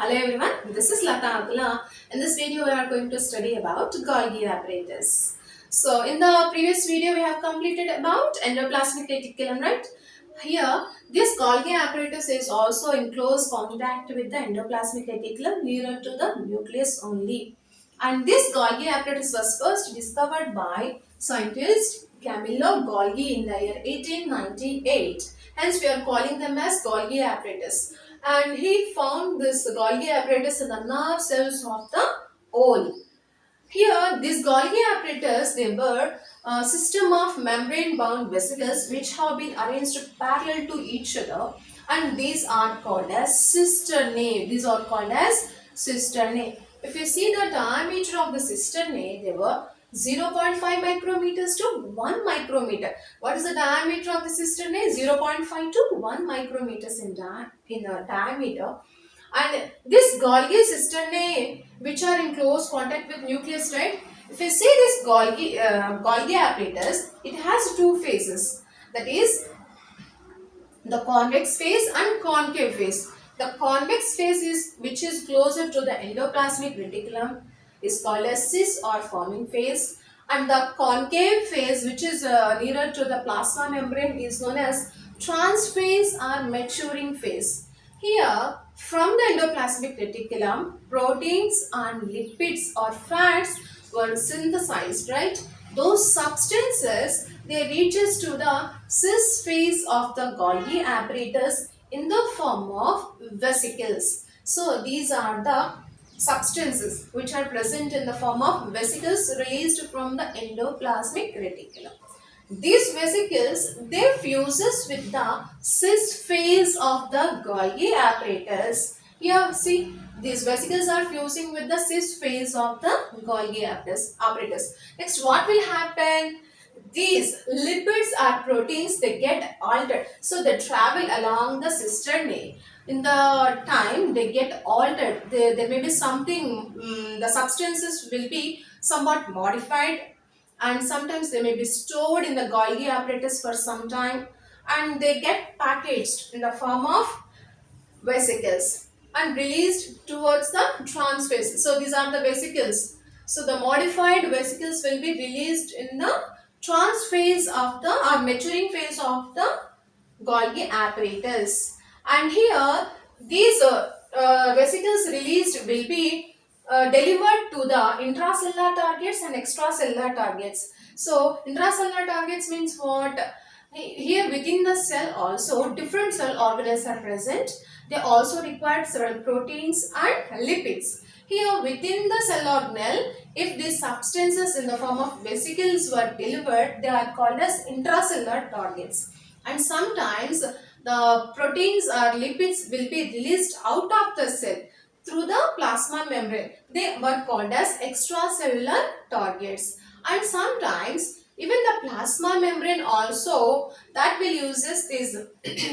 Hello everyone, this is Latha Akula. In this video we are going to study about Golgi apparatus. So in the previous video we have completed about endoplasmic reticulum, right? Here this Golgi apparatus is also in close contact with the endoplasmic reticulum nearer to the nucleus only. And this Golgi apparatus was first discovered by scientist Camillo Golgi in the year 1898. Hence we are calling them as Golgi apparatus. And he found this Golgi apparatus in the nerve cells of the ole. Here, this Golgi apparatus, they were a system of membrane-bound vesicles which have been arranged parallel to each other, and these are called as cisternae. These are called as cisternae. If you see the diameter of the cisternae, they were 0.5 micrometers to 1 micrometer. What is the diameter of the cisternae? 0.5 to 1 micrometers in diameter. And this Golgi cisternae, which are in close contact with nucleus, right? If you see this Golgi apparatus, it has two phases. That is the convex phase and concave phase. The convex phase is which is closer to the endoplasmic reticulum is called as cis or forming phase, and the concave phase which is nearer to the plasma membrane is known as transphase or maturing phase. Here, from the endoplasmic reticulum, proteins and lipids or fats were synthesized, right? Those substances, they reaches to the cis phase of the Golgi apparatus in the form of vesicles. So, these are the substances which are present in the form of vesicles released from the endoplasmic reticulum. These vesicles, they fuses with the cis phase of the Golgi apparatus. Here, see, these vesicles are fusing with the cis phase of the Golgi apparatus. Next, what will happen? These lipids or proteins, they get altered. So, they travel along the cisternae. In the time, they get altered. There may be something, the substances will be somewhat modified, and sometimes they may be stored in the Golgi apparatus for some time, and they get packaged in the form of vesicles and released towards the transphase. So these are the vesicles. So the modified vesicles will be released in the transphase of the or maturing phase of the Golgi apparatus. And here these vesicles released will be delivered to the intracellular targets and extracellular targets. So intracellular targets means what? Here within the cell also different cell organelles are present. They also require several proteins and lipids. Here within the cell organelle, if these substances in the form of vesicles were delivered, they are called as intracellular targets. And sometimes the proteins or lipids will be released out of the cell through the plasma membrane. They were called as extracellular targets. And sometimes even the plasma membrane also, that will uses these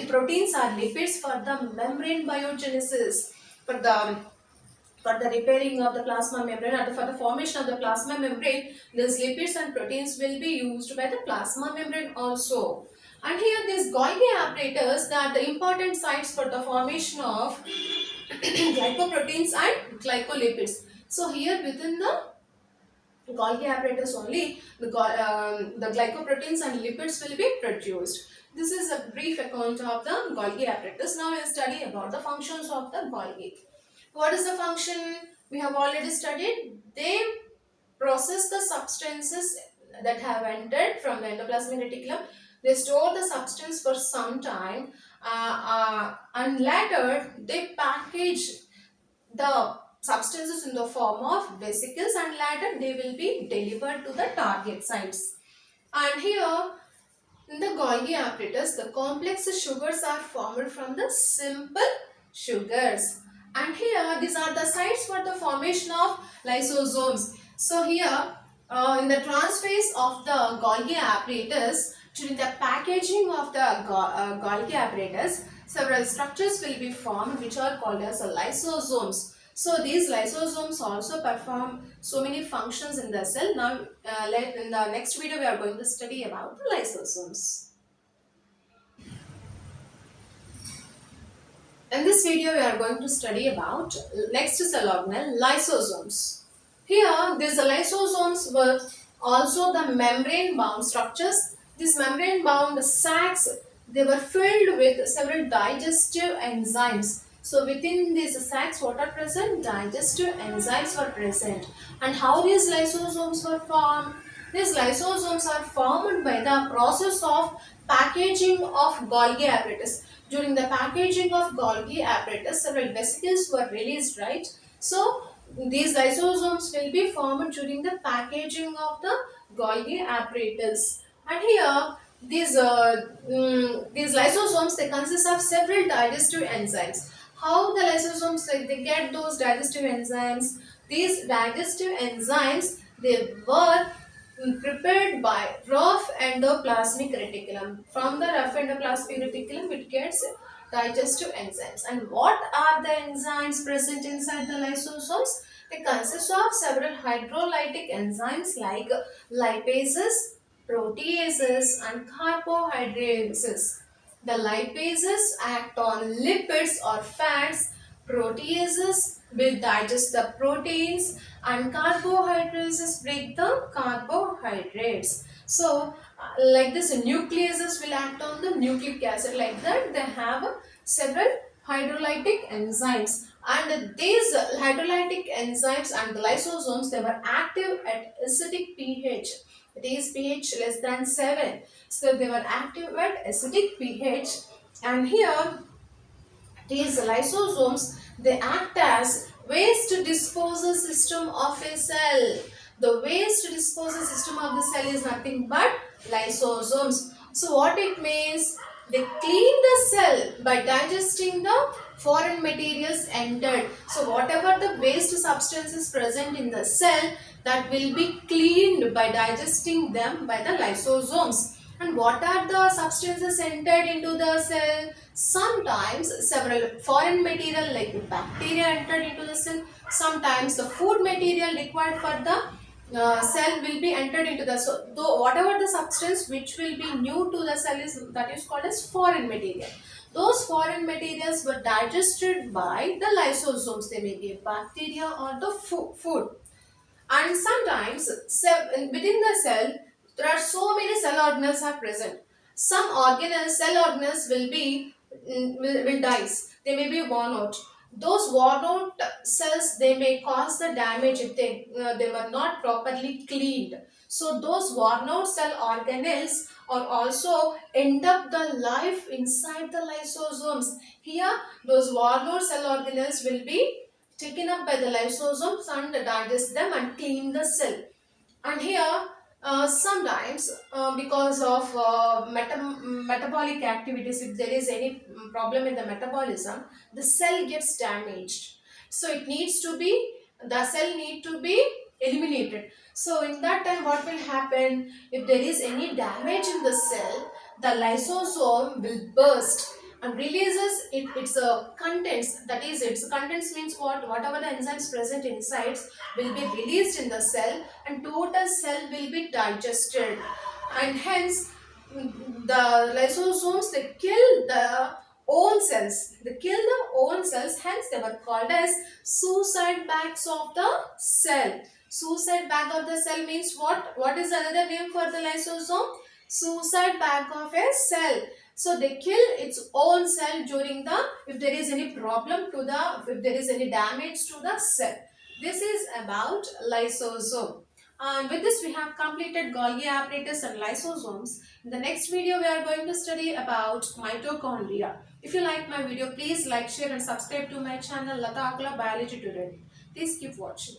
proteins or lipids for the membrane biogenesis, for the repairing of the plasma membrane or for the formation of the plasma membrane. These lipids and proteins will be used by the plasma membrane also. And here this Golgi apparatus, that the important sites for the formation of glycoproteins and glycolipids. So here within the Golgi apparatus only, the glycoproteins and lipids will be produced. This is a brief account of the Golgi apparatus. Now we will study about the functions of the Golgi. What is the function? We have already studied. They process the substances that have entered from the endoplasmic reticulum. They store the substance for some time and later they package the substances in the form of vesicles, and later they will be delivered to the target sites. And here in the Golgi apparatus, the complex sugars are formed from the simple sugars. And here these are the sites for the formation of lysosomes. So here in the transphase of the Golgi apparatus, during the packaging of the Golgi apparatus, several structures will be formed which are called as lysosomes. So these lysosomes also perform so many functions in the cell. Now in the next video we are going to study about the lysosomes. In this video, we are going to study about next cell organelle, lysosomes. Here, these lysosomes were also the membrane-bound structures. These membrane-bound sacs, they were filled with several digestive enzymes. So, within these sacs, what are present? Digestive enzymes were present. And how these lysosomes were formed? These lysosomes are formed by the process of packaging of Golgi apparatus. During the packaging of Golgi apparatus, several vesicles were released, right? So, these lysosomes will be formed during the packaging of the Golgi apparatus. And here, these lysosomes, they consist of several digestive enzymes. How the lysosomes, they get those digestive enzymes? These digestive enzymes, they were prepared by rough endoplasmic reticulum. From the rough endoplasmic reticulum, it gets digestive enzymes. And what are the enzymes present inside the lysosomes? They consist of several hydrolytic enzymes like lipases, proteases, and carbohydrates. The lipases act on lipids or fats, proteases will digest the proteins, and carbohydrates break the carbohydrates. So, like this, nucleases will act on the nucleic acid. Like that, they have several hydrolytic enzymes. And these hydrolytic enzymes and the lysosomes, they were active at acidic pH. It is pH less than 7. So they were active at acidic pH. And here, these lysosomes, they act as waste disposal system of a cell. The waste disposal system of the cell is nothing but lysosomes. So what it means? They clean the cell by digesting the foreign materials entered. So whatever the waste substances present in the cell, that will be cleaned by digesting them by the lysosomes. And what are the substances entered into the cell? Sometimes several foreign material like bacteria entered into the cell. Sometimes the food material required for the cell will be entered into the cell. So whatever the substance which will be new to the cell is, that is called as foreign material. Those foreign materials were digested by the lysosomes. They may be bacteria or the food. And sometimes within the cell, there are so many cell organelles are present. Some organelles, cell organelles will dies. They may be worn out. Those worn out cells, they may cause the damage if they were not properly cleaned. So those worn out cell organelles are also end up the life inside the lysosomes. Here, those worn out cell organelles will be taken up by the lysosomes and digest them and clean the cell. And here, sometimes because of metabolic activities, if there is any problem in the metabolism, the cell gets damaged. So the cell need to be eliminated. So in that time, what will happen? If there is any damage in the cell, the lysosome will burst and releases its contents. That is, its contents means what? Whatever the enzymes present inside will be released in the cell, and total cell will be digested. And hence, the lysosomes, they kill the own cells. They kill the own cells. Hence, they were called as suicide bags of the cell. Suicide bag of the cell means what? What is another name for the lysosome? Suicide bag of a cell. So they kill its own cell during the, if there is any problem to the, if there is any damage to the cell. This is about lysosome. And with this, we have completed Golgi apparatus and lysosomes. In the next video, we are going to study about mitochondria. If you like my video, please like, share and subscribe to my channel Latha, Akula, Biology Tutorial. Please keep watching.